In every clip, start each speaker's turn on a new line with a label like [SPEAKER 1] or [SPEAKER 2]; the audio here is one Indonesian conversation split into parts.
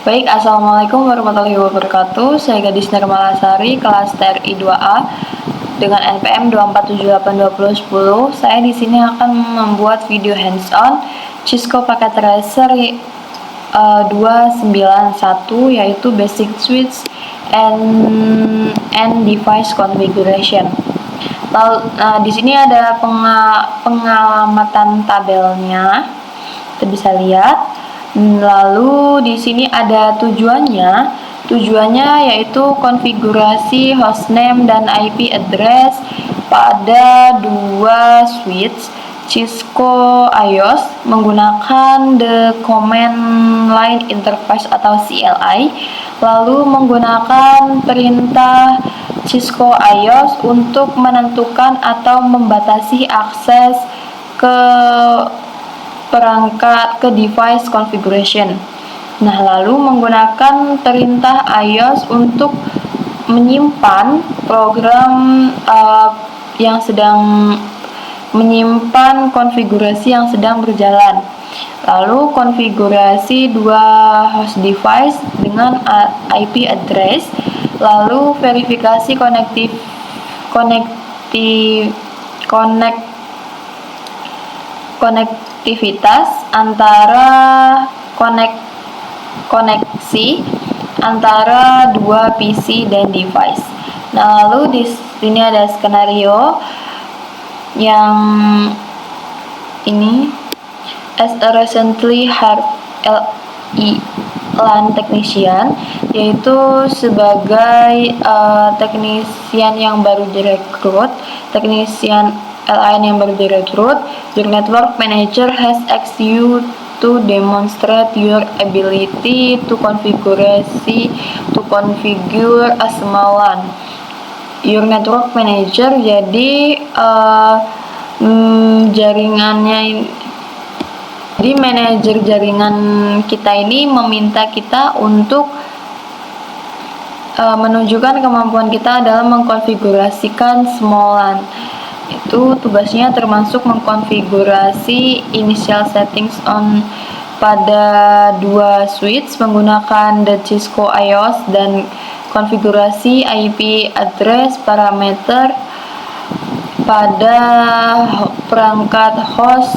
[SPEAKER 1] Baik, Assalamualaikum warahmatullahi wabarakatuh. Saya Gadis Nirmalasari, kelas TRI 2A dengan NPM 2478210. Saya di sini akan membuat video hands-on Cisco Packet Tracer 291, yaitu Basic Switch and Device Configuration. Lalu, di sini ada pengamatan tabelnya, kita bisa lihat. Lalu di sini ada tujuannya. Tujuannya yaitu konfigurasi hostname dan IP address pada dua switch Cisco iOS menggunakan the Command Line Interface atau CLI, lalu menggunakan perintah Cisco iOS untuk menentukan atau membatasi akses ke perangkat ke device configuration. Nah, lalu menggunakan perintah iOS untuk menyimpan program menyimpan konfigurasi yang sedang berjalan. Lalu konfigurasi dua host device dengan IP address, lalu verifikasi konektivitas antara koneksi antara dua PC dan device. Nah, lalu di sini ada skenario yang ini, as a recently hired LAN technician, yaitu sebagai teknisian yang baru direkrut, teknisian LAN yang baru direkrut, your network manager has asked you to demonstrate your ability to configure a small LAN. Your network manager, jadi jadi manajer jaringan kita ini meminta kita untuk menunjukkan kemampuan kita dalam mengkonfigurasikan small LAN. Itu tugasnya termasuk mengkonfigurasi initial settings on pada dua switch menggunakan the Cisco iOS dan konfigurasi IP address parameter pada perangkat host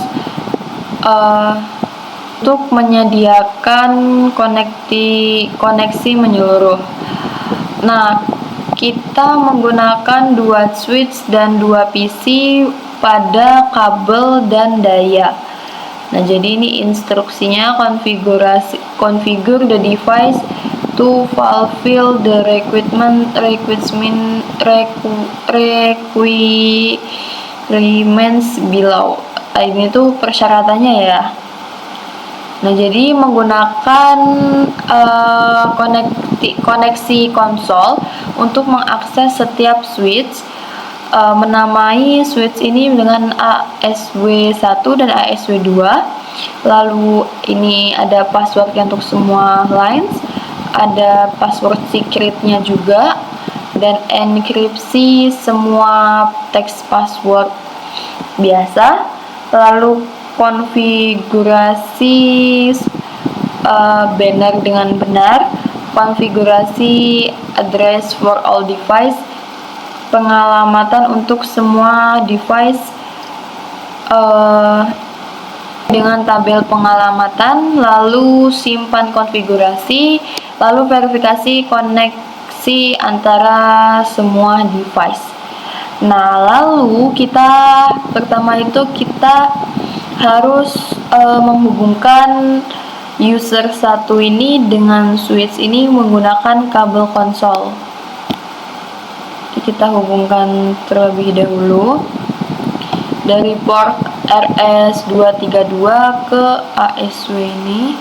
[SPEAKER 1] untuk menyediakan koneksi menyeluruh. Nah, kita menggunakan dua switch dan dua PC pada kabel dan daya. Nah, jadi ini instruksinya, configure the device to fulfill the requirements below. Ini tuh persyaratannya ya. Nah, jadi menggunakan koneksi konsol untuk mengakses setiap switch, menamai switch ini dengan ASW1 dan ASW2. Lalu ini ada passwordnya untuk semua lines, ada password secretnya juga, dan enkripsi semua teks password biasa. Lalu konfigurasi banner dengan benar, konfigurasi address for all device, pengalamatan untuk semua device dengan tabel pengalamatan, lalu simpan konfigurasi, lalu verifikasi koneksi antara semua device. Nah, lalu pertama itu kita harus menghubungkan user 1 ini dengan switch ini menggunakan kabel konsol. Kita hubungkan terlebih dahulu dari port RS232 ke ASW ini.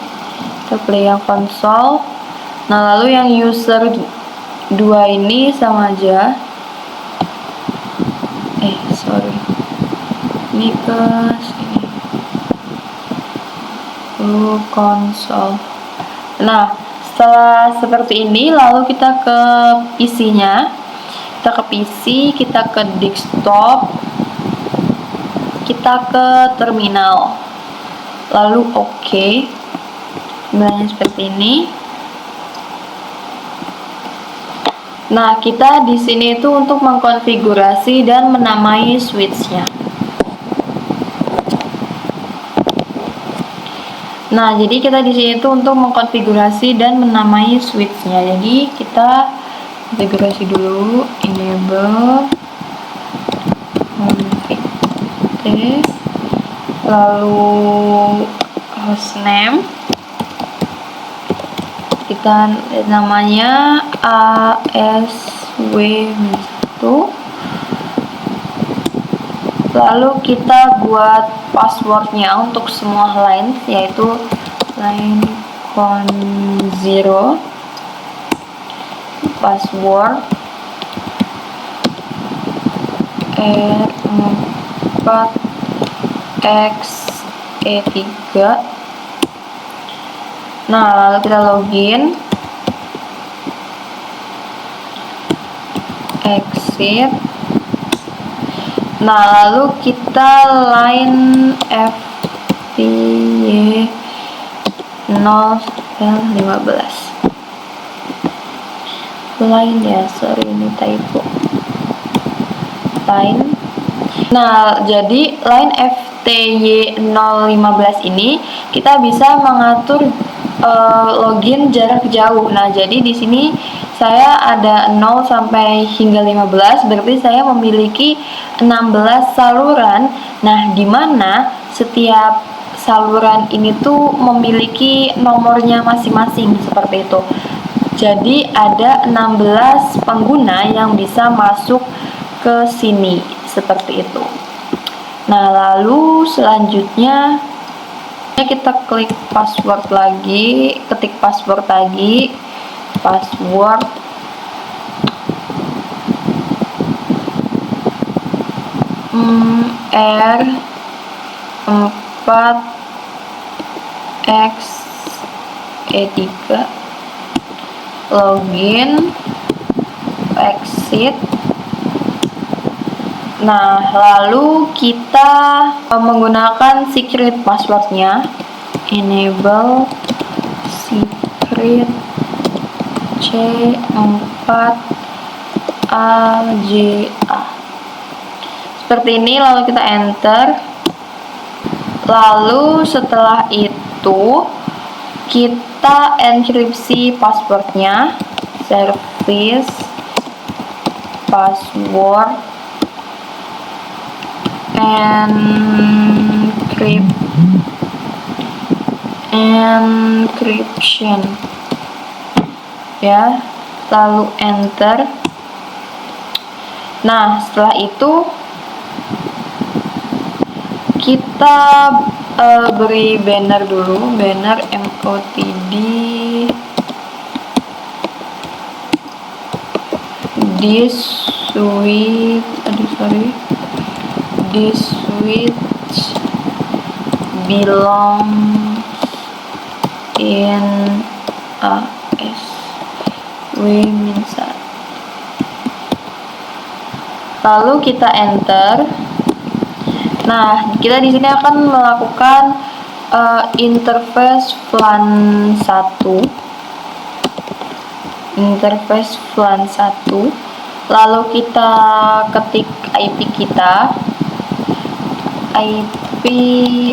[SPEAKER 1] Kita play yang konsol. Nah, lalu yang user 2 ini sama aja. Ini ke sini. Konsol. Nah, setelah seperti ini, lalu kita ke PC-nya. Kita ke PC, kita ke desktop, kita ke terminal, lalu OK. Sebenarnya seperti ini. Nah, kita di sini itu untuk mengkonfigurasi dan menamai switch-nya. Nah, jadi kita di sini itu untuk mengkonfigurasi dan menamai switch-nya. Jadi kita konfigurasi dulu, enable config lalu hostname, kita namanya ASW1, lalu kita buat passwordnya untuk semua line, yaitu line con0 password R4xe3. Nah, lalu kita login, exit. Nah, lalu kita line FTY 0L15 line ya, sorry ini typo line. Nah, jadi line FTY015 ini kita bisa mengatur login jarak jauh. Nah, jadi di sini saya ada 0 sampai hingga 15, berarti saya memiliki 16 saluran. Nah, di mana setiap saluran ini tuh memiliki nomornya masing-masing seperti itu. Jadi ada 16 pengguna yang bisa masuk ke sini seperti itu. Nah, lalu selanjutnya kita klik password lagi, ketik password lagi, password R4xe3, login, exit. Nah, lalu kita menggunakan secret passwordnya, enable secret C4AJA seperti ini, lalu kita enter. Lalu setelah itu kita enkripsi passwordnya, service password encryption ya, lalu enter. Nah, setelah itu kita beri banner dulu, banner motd this switch belongs in ASW-1. Lalu kita enter. Nah, kita di sini akan melakukan interface VLAN 1. Lalu kita ketik IP kita, IP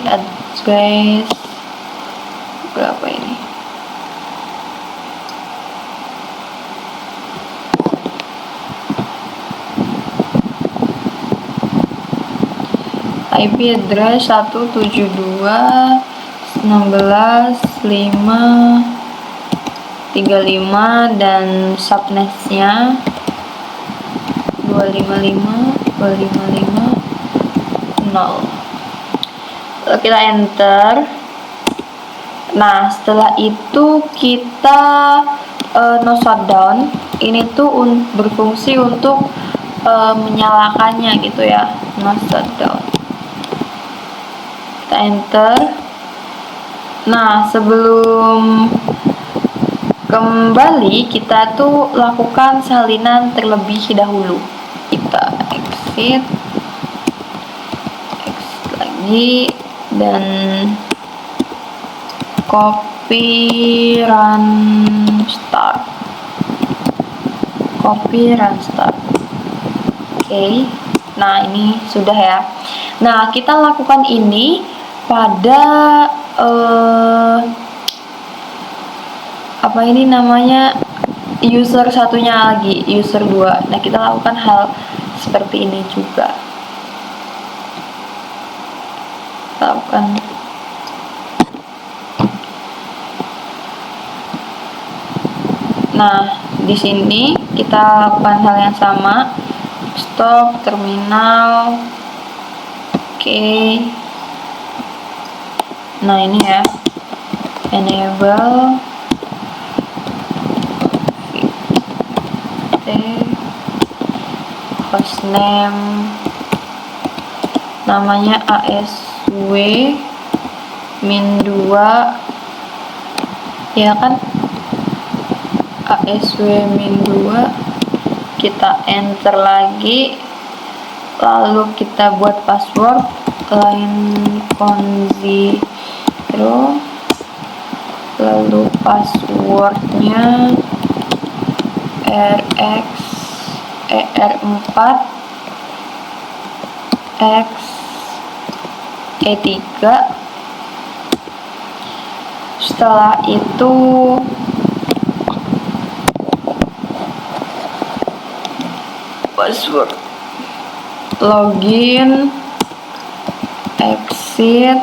[SPEAKER 1] address berapa ini? IP address 172.16.5.35 dan subnetnya 255.255.0. Lalu kita enter. Nah, setelah itu kita no shutdown. Ini tuh berfungsi untuk menyalakannya gitu ya, no shutdown. Kita enter. Nah, sebelum kembali kita tuh lakukan salinan terlebih dahulu. Kita exit lagi dan copy run start copy, run start. Oke. Nah, ini sudah ya. Nah, kita lakukan ini pada apa ini namanya, user satunya lagi, user 2. Nah, kita lakukan hal seperti ini juga. Lakukan. Nah, di sini kita lakukan hal yang sama. Stop terminal. Oke. Nah, ini ya. Enable hostname namanya ASW min2 ya kan, ASW min2, kita enter lagi, lalu kita buat password line con 0, lalu passwordnya r4 x e3. Setelah itu password login, exit.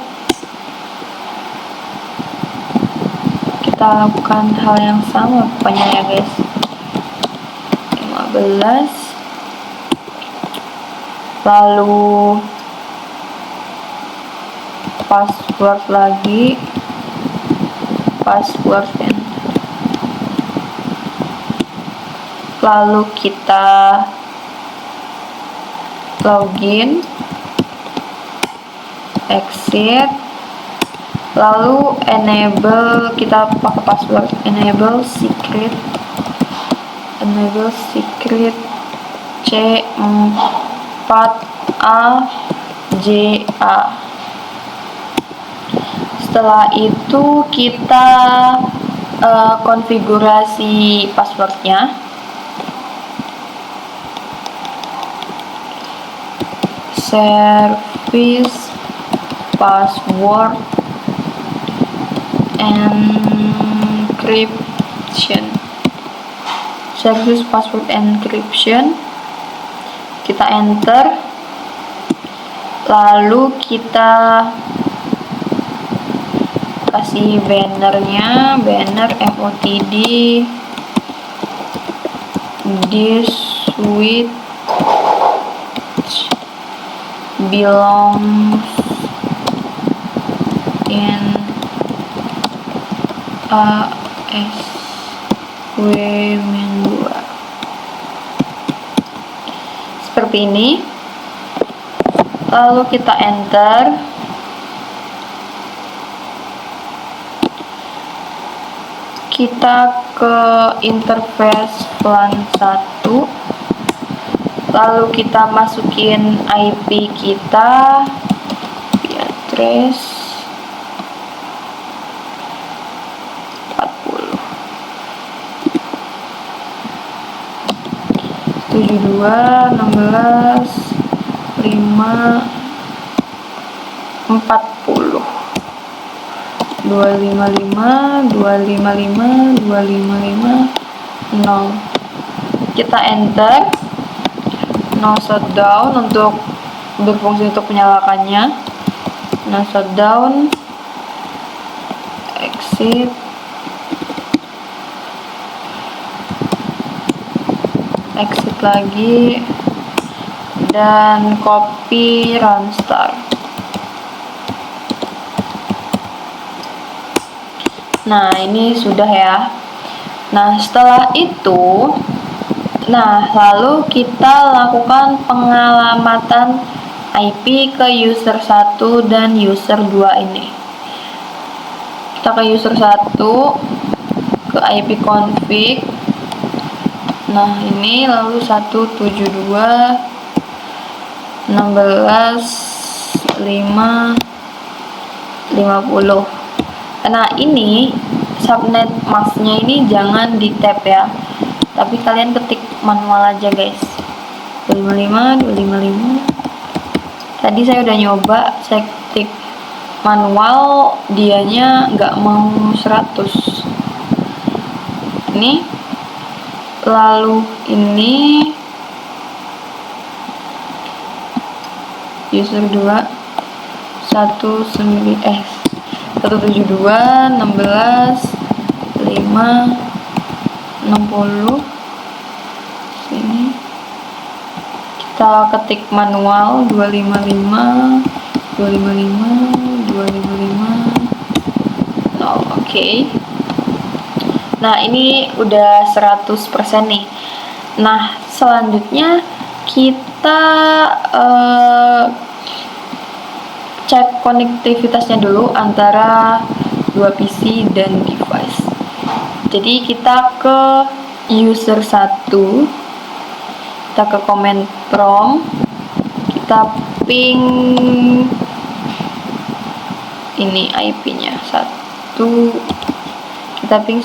[SPEAKER 1] Kita lakukan hal yang sama pokoknya ya guys. 15, lalu password lagi, password enter. Lalu kita login, exit, lalu enable, kita pakai password enable secret C4AJA. Setelah itu kita konfigurasi passwordnya. Service password encryption. Service password encryption, kita enter, lalu kita kasih bannernya, banner motd this switch belongs in ASW min2. Seperti ini. Lalu kita enter. Kita ke interface LAN 1. Lalu kita masukin IP kita, IP address 72 16 5 40 255 255 255 0. Kita enter. No shutdown untuk berfungsi untuk menyalakannya. No shutdown, exit, exit lagi, dan copy, run start. Nah, ini sudah ya. Nah, setelah itu, lalu kita lakukan pengalamatan IP ke user 1 dan user 2 ini. Kita ke user 1, ke IP config. Nah, ini lalu 172 16 5 50. Nah, ini subnet masknya ini jangan di tap ya, tapi kalian ketik manual aja guys. 255 255. Tadi saya udah nyoba, saya ketik manual, dianya nggak mau 100. Ini lalu ini user 2 172 16 5 60. Sini kita ketik manual 255 255 255 0. Oke. Nah, ini udah 100% nih. Nah, selanjutnya kita cek konektivitasnya dulu antara dua PC dan device. Jadi kita ke user 1, kita ke command prompt, kita ping ini IP-nya 1, kita ping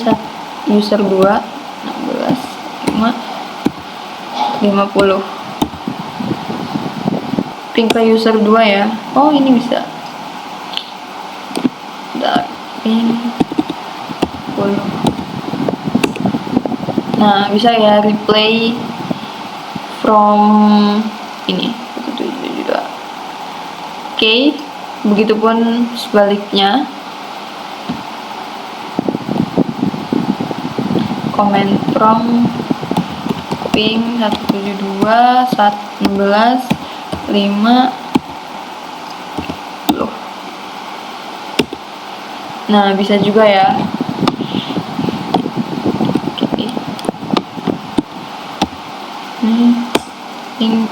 [SPEAKER 1] user 2 16 5 50. Ping ke user 2 ya. Oh, ini bisa. Bentar, ping 10. Nah, bisa ya replay from ini 172. Oke, begitupun sebaliknya. Command prompt ping 172 16 50. Nah, bisa juga ya.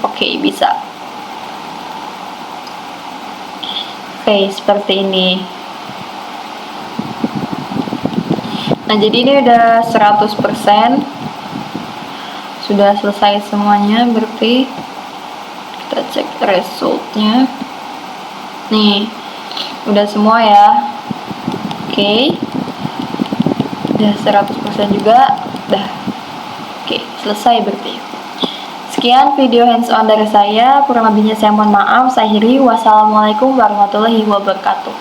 [SPEAKER 1] Oke, bisa. Oke, seperti ini. Nah, jadi ini udah 100%. Sudah selesai semuanya, berarti kita cek resultnya. Nih, udah semua ya. Oke. Udah 100% juga. Udah. Oke, selesai berarti. Sekian video hands-on dari saya, kurang lebihnya saya mohon maaf. Saya akhiri. Wassalamualaikum warahmatullahi wabarakatuh.